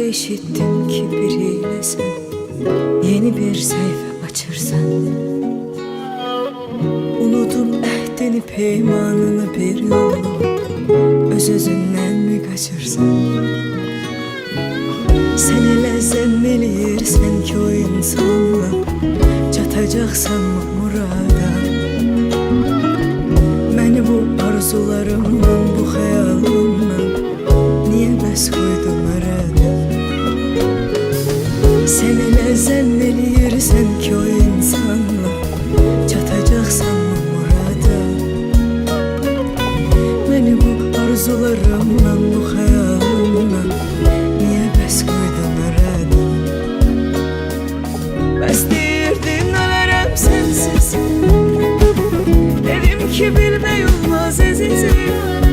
eşittim ki biriyle sen yeni bir sayfa açırsan. Unudum ehdini peymanını bir yolu öz-özündən mi kaçırsan. Sen elə zənn eləyirsən ki o insanla çatacaqsan murada. Məni bu arzularımdan, bu xəyalımdan niyə bəs qoydun arada? Sen elə zənn eləyirsən ki o insanla çatacaqsan murada. Məni bu arzularımdan, bu xəyalımdan niyə bəs qoydun arada? Bəs deyirdin ölərəm sənsiz, dedim ki bilmək olmaz əzizim.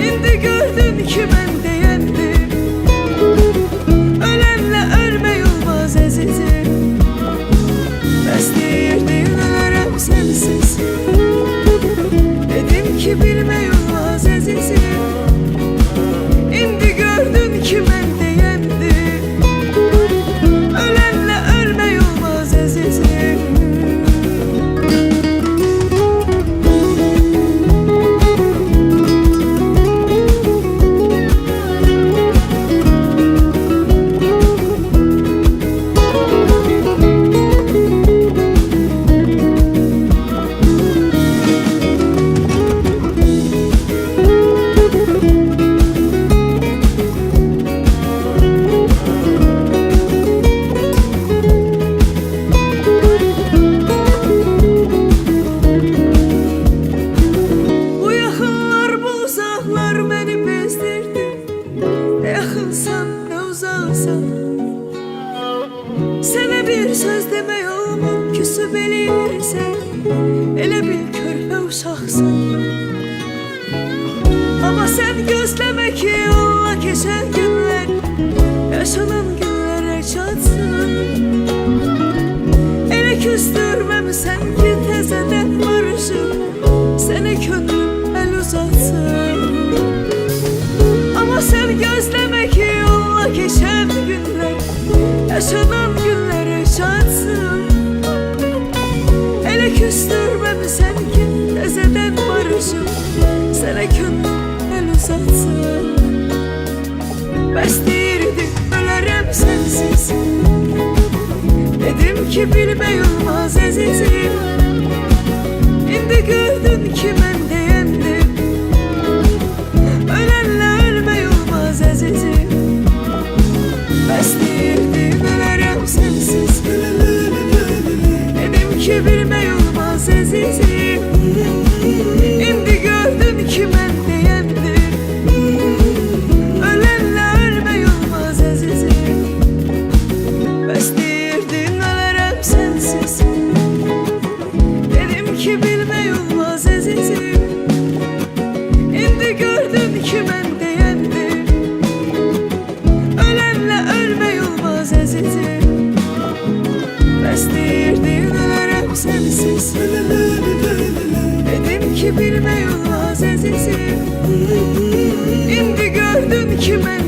İndi gördün ki mən deyəndim, ölənlə ölmək olmaz əzizim. Bəs deyirdin ölərəm sənsiz, dedim ki bilmək olmaz əzizim. İndi gördün ki mən deyəndim, ölənlə ölmək olmaz əzizim. Sənə bir söz demək olmur, küsüb eləyirsən, elə bil körpə uşaqsan. Amma sən gözləmə ki yolla keçən günlər yaşanan günlərə çatsın. Elə küstürməmisən ki təzədən barışıb sənə könlüm əl uzatsın. Amma sən gözləmə ki yolla keçən günlər yaşanan günlərə çatsın. Elə küstürməmisən ki təzədən barışıb sənə könlüm əl uzatsın. Bəs deyirdin ölərəm sənsiz, dedim ki bilmək olmaz əzizim. İndi gördün ki mən deyəndim, ölənlə ölmək olmaz əzizim. Bəs deyirdin ölərəm sənsiz, dedim ki bilmək olmaz əzizim. İndi gördün ki mən deyəndim, ölənlə ölmək olmaz əzizim. Bəs deyirdin ölərəm sənsiz, dedim ki bilmək olmaz əzizim. İndi gördün ki mən deyəndim, ölənlə ölmək olmaz əzizim. Bəs deyirdin ölərəm sənsiz, dedim ki bilmək olmaz əzizim. İndi gördün ki mən